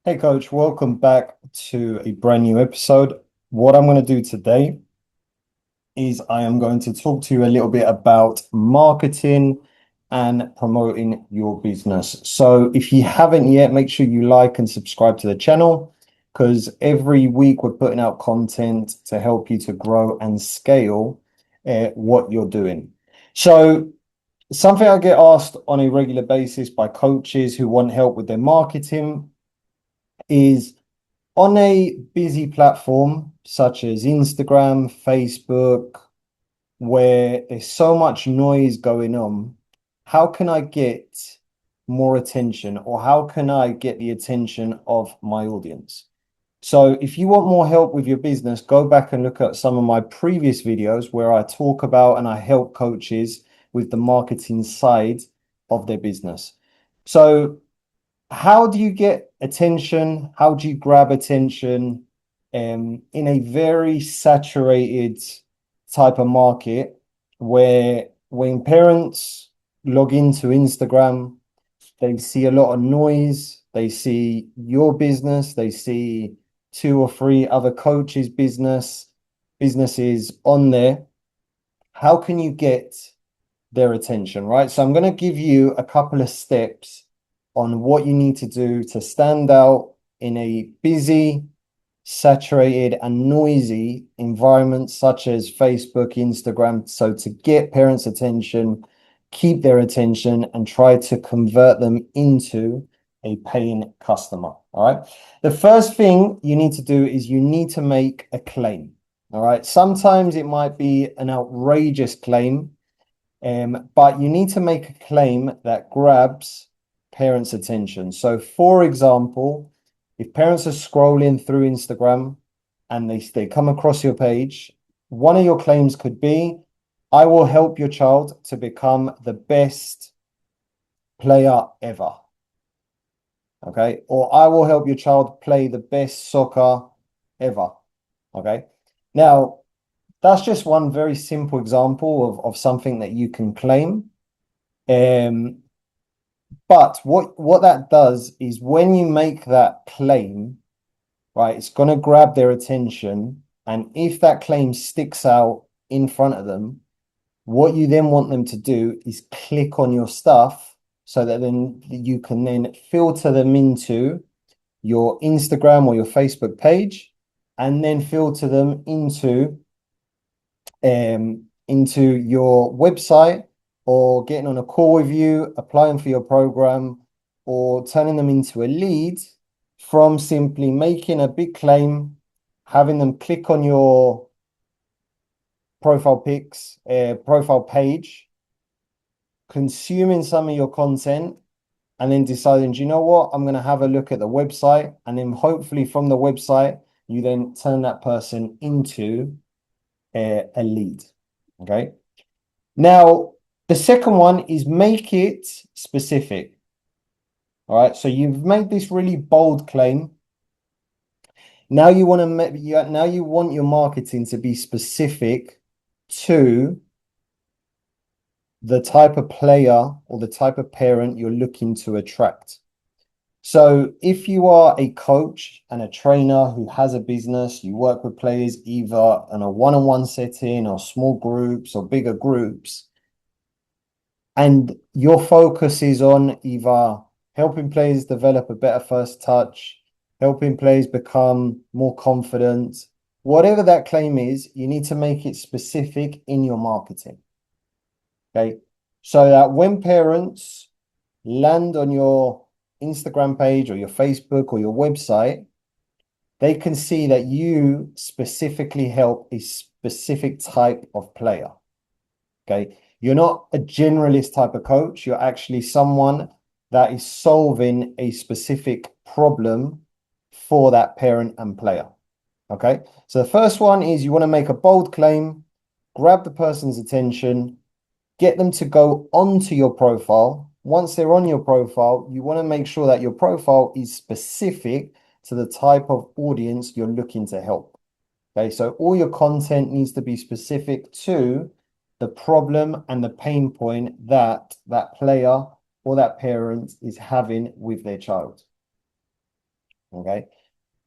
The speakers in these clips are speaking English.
Hey coach, welcome back to a brand new episode. What I'm going to do today is I am going to talk to you a little bit about marketing and promoting your business. So if you haven't yet, make sure you like and subscribe to the channel because every week we're putting out content to help you to grow and scale what you're doing. So something I get asked on a regular basis by coaches who want help with their marketing is on a busy platform such as Instagram, Facebook, where there's so much noise going on, how can I get more attention or how can I get the attention of my audience? So if you want more help with your business, go back and look at some of my previous videos where I talk about and I help coaches with the marketing side of their business. So how do you get attention? How do you grab attention in a very saturated type of market where when parents log into Instagram, they see a lot of noise, they see your business, they see two or three other coaches' businesses on there. How can you get their attention, right? So I'm going to give you a couple of steps on what you need to do to stand out in a busy, saturated, and noisy environment such as Facebook, Instagram. So to get parents' attention, keep their attention, and try to convert them into a paying customer. All right. The first thing you need to do is you need to make a claim. All right. Sometimes it might be an outrageous claim, but you need to make a claim that grabs parents' attention. So, for example, if parents are scrolling through Instagram and they come across your page, one of your claims could be, I will help your child to become the best player ever. Okay. Or I will help your child play the best soccer ever. Okay. Now, that's just one very simple example of something that you can claim. But what that does is when you make that claim, right, it's going to grab their attention. And if that claim sticks out in front of them, what you then want them to do is click on your stuff so that then you can then filter them into your Instagram or your Facebook page and then filter them into your website or getting on a call with you, applying for your program, or turning them into a lead from simply making a big claim, having them click on your profile page, consuming some of your content, and then deciding, do you know what? I'm going to have a look at the website. And then hopefully from the website, you then turn that person into a lead. Okay. Now, the second one is make it specific. All right. So you've made this really bold claim. Now you want to now you want your marketing to be specific to the type of player or the type of parent you're looking to attract. So if you are a coach and a trainer who has a business, you work with players either in a one-on-one setting or small groups or bigger groups, and your focus is on either helping players develop a better first touch, helping players become more confident, whatever that claim is, you need to make it specific in your marketing. Okay. So that when parents land on your Instagram page or your Facebook or your website, they can see that you specifically help a specific type of player. Okay. You're not a generalist type of coach. You're actually someone that is solving a specific problem for that parent and player. Okay. So the first one is you want to make a bold claim, grab the person's attention, get them to go onto your profile. Once they're on your profile, you want to make sure that your profile is specific to the type of audience you're looking to help. Okay, so all your content needs to be specific to the problem and the pain point that that player or that parent is having with their child. Okay,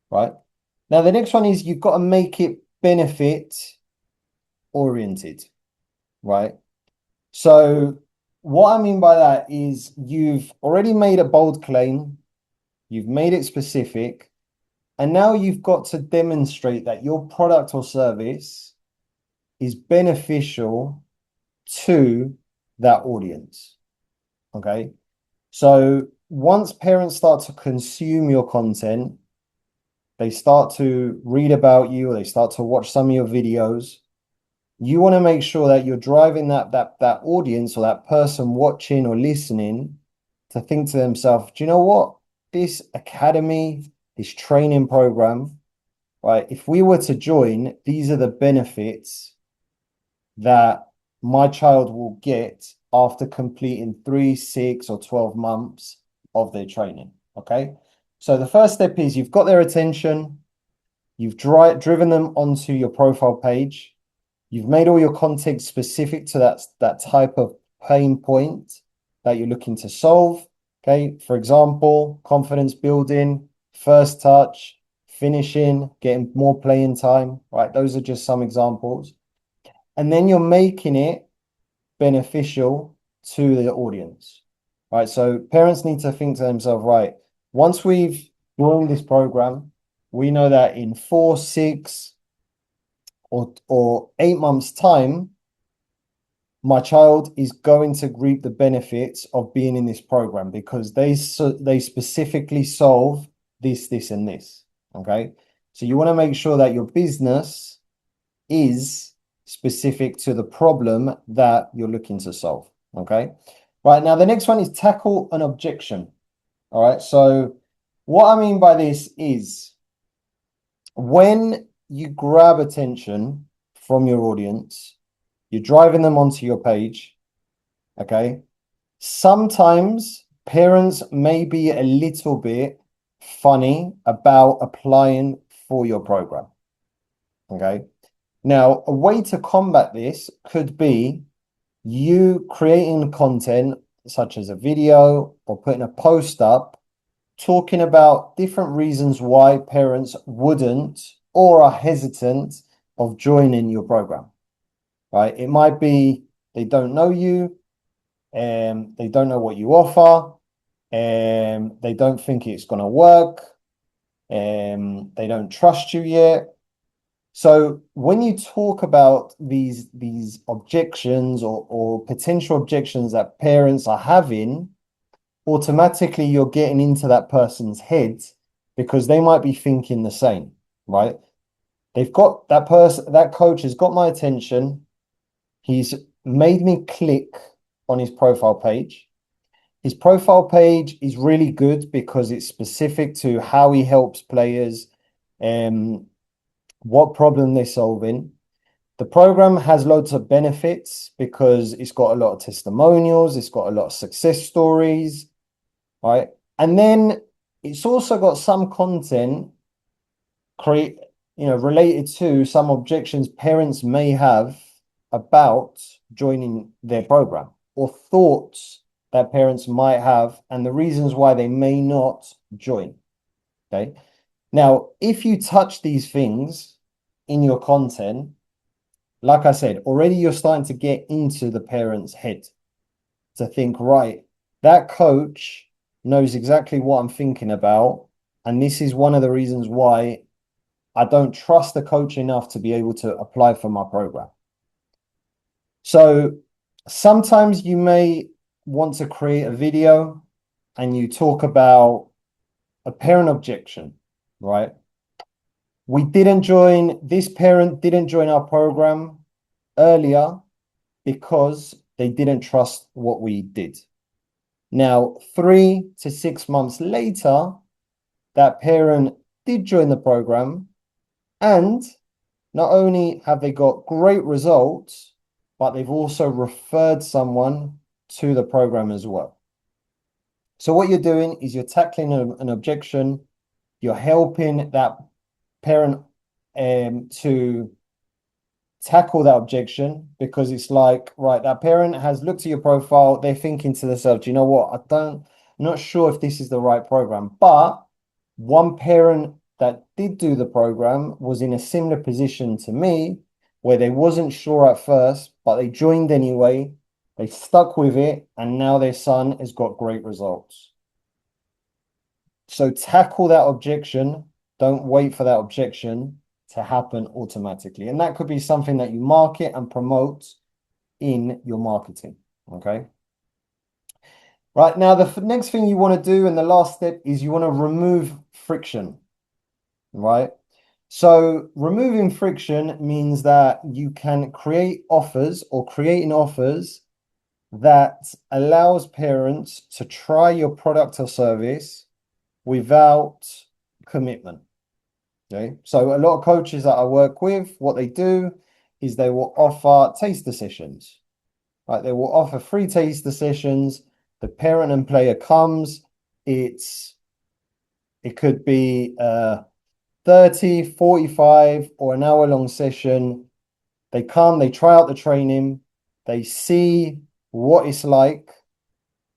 right. Now, the next one is you've got to make it benefit oriented, right? So what I mean by that is you've already made a bold claim, you've made it specific, and now you've got to demonstrate that your product or service is beneficial to that audience. Okay. So once parents start to consume your content, they start to read about you, or they start to watch some of your videos, you want to make sure that you're driving that audience or that person watching or listening to think to themselves, do you know what? This academy, this training program, right? If we were to join, these are the benefits that my child will get after completing 3, 6, or 12 months of their training. Okay. So the first step is you've got their attention, you've driven them onto your profile page. You've made all your content specific to that type of pain point that you're looking to solve. Okay. For example, confidence building, first touch, finishing, getting more playing time, right? Those are just some examples. And then you're making it beneficial to the audience, right? So parents need to think to themselves, right, once we've joined this program, we know that in 4, 6, or 8 months' time, my child is going to reap the benefits of being in this program because they specifically solve this, and this. Okay. So you want to make sure that your business is specific to the problem that you're looking to solve. Okay. Right. Now, the next one is tackle an objection. All right. So what I mean by this is when you grab attention from your audience, you're driving them onto your page. Okay. Sometimes parents may be a little bit funny about applying for your program. Okay. Now, a way to combat this could be you creating content such as a video or putting a post up talking about different reasons why parents wouldn't or are hesitant of joining your program, right? It might be they don't know you, and they don't know what you offer, and they don't think it's going to work, and they don't trust you yet. So when you talk about these objections or potential objections that parents are having, automatically you're getting into that person's head because they might be thinking the same, right? They've got that person, that coach has got my attention. He's made me click on his profile page. His profile page is really good because it's specific to how he helps players and what problem they're solving. The program has loads of benefits because it's got a lot of testimonials, it's got a lot of success stories, right? And then it's also got some content related to some objections parents may have about joining their program or thoughts that parents might have and the reasons why they may not join. Okay. Now, if you touch these things in your content, like I said, already you're starting to get into the parent's head to think, right, that coach knows exactly what I'm thinking about. And this is one of the reasons why I don't trust the coach enough to be able to apply for my program. So sometimes you may want to create a video and you talk about a parent objection, right? This parent didn't join our program earlier because they didn't trust what we did. Now, 3 to 6 months later, that parent did join the program, and not only have they got great results, but they've also referred someone to the program as well. So what you're doing is you're tackling an objection, you're helping that parent to tackle that objection because it's like, right, that parent has looked at your profile, they're thinking to themselves, do you know what, I'm not sure if this is the right program, but One parent that did do the program was in a similar position to me, where they wasn't sure at first, but they joined anyway. They stuck with it, and now their son has got great results. So tackle that objection. Don't wait for that objection to happen automatically. And that could be something that you market and promote in your marketing. Okay. Right now, the next thing you want to do, and the last step, is you want to remove friction. Right. So removing friction means that you can create offers or creating offers that allows parents to try your product or service without commitment. Okay. So a lot of coaches that I work with, what they do is they will offer taster sessions. Right. They will offer free taster sessions. The parent and player comes. It could be 30, 45, or an hour-long session. They come, they try out the training, they see what it's like,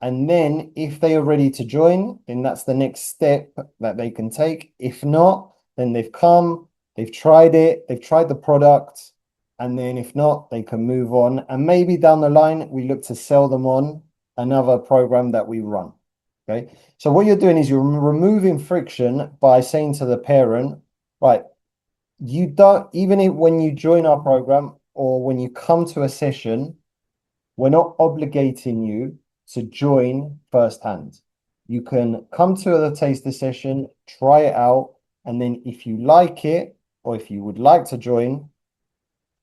and then if they are ready to join, then that's the next step that they can take. If not, then they've come, they've tried it, they've tried the product, and then if not, they can move on. And maybe down the line, we look to sell them on another program that we run. Okay. So what you're doing is you're removing friction by saying to the parent, right, you don't, even if when you join our program or when you come to a session, we're not obligating you to join firsthand. You can come to the taster session, try it out, and then if you like it, or if you would like to join,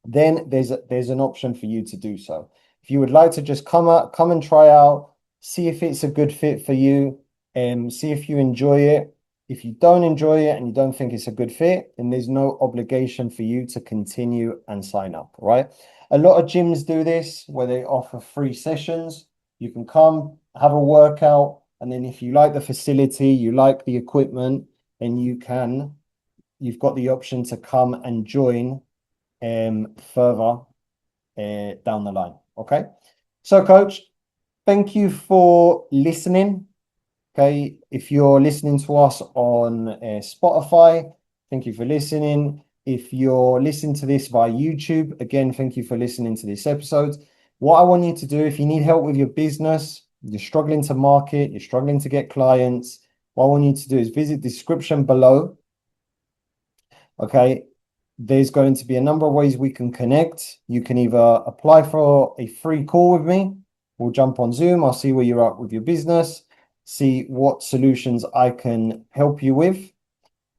then there's an option for you to do so. If you would like to just come and try out, see if it's a good fit for you, and see if you enjoy it. If you don't enjoy it and you don't think it's a good fit, then there's no obligation for you to continue and sign up, right? A lot of gyms do this where they offer free sessions. You can come, have a workout, and then if you like the facility, you like the equipment, then you've got the option to come and join further down the line. Okay. So, coach, thank you for listening. Okay. If you're listening to us on Spotify, thank you for listening. If you're listening to this via YouTube, again, thank you for listening to this episode. What I want you to do, if you need help with your business, you're struggling to market, you're struggling to get clients, what I want you to do is visit the description below. Okay. There's going to be a number of ways we can connect. You can either apply for a free call with me. We'll jump on Zoom. I'll see where you're at with your business, see what solutions I can help you with.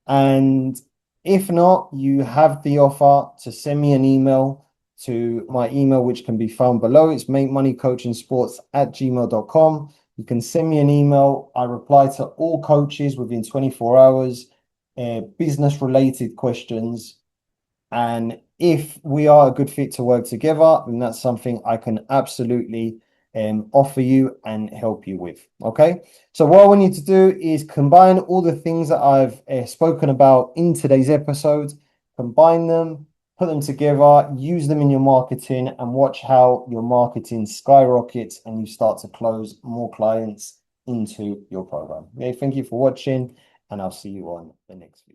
And if not, you have the offer to send me an email to my email, which can be found below. It's makemoneycoachingsports@gmail.com. You can send me an email. I reply to all coaches within 24 hours, business related questions. And if we are a good fit to work together, then that's something I can absolutely offer you and help you with. Okay. So what I want you to do is combine all the things that I've spoken about in today's episode, combine them, put them together, use them in your marketing, and watch how your marketing skyrockets and you start to close more clients into your program. Okay. Thank you for watching, and I'll see you on the next video.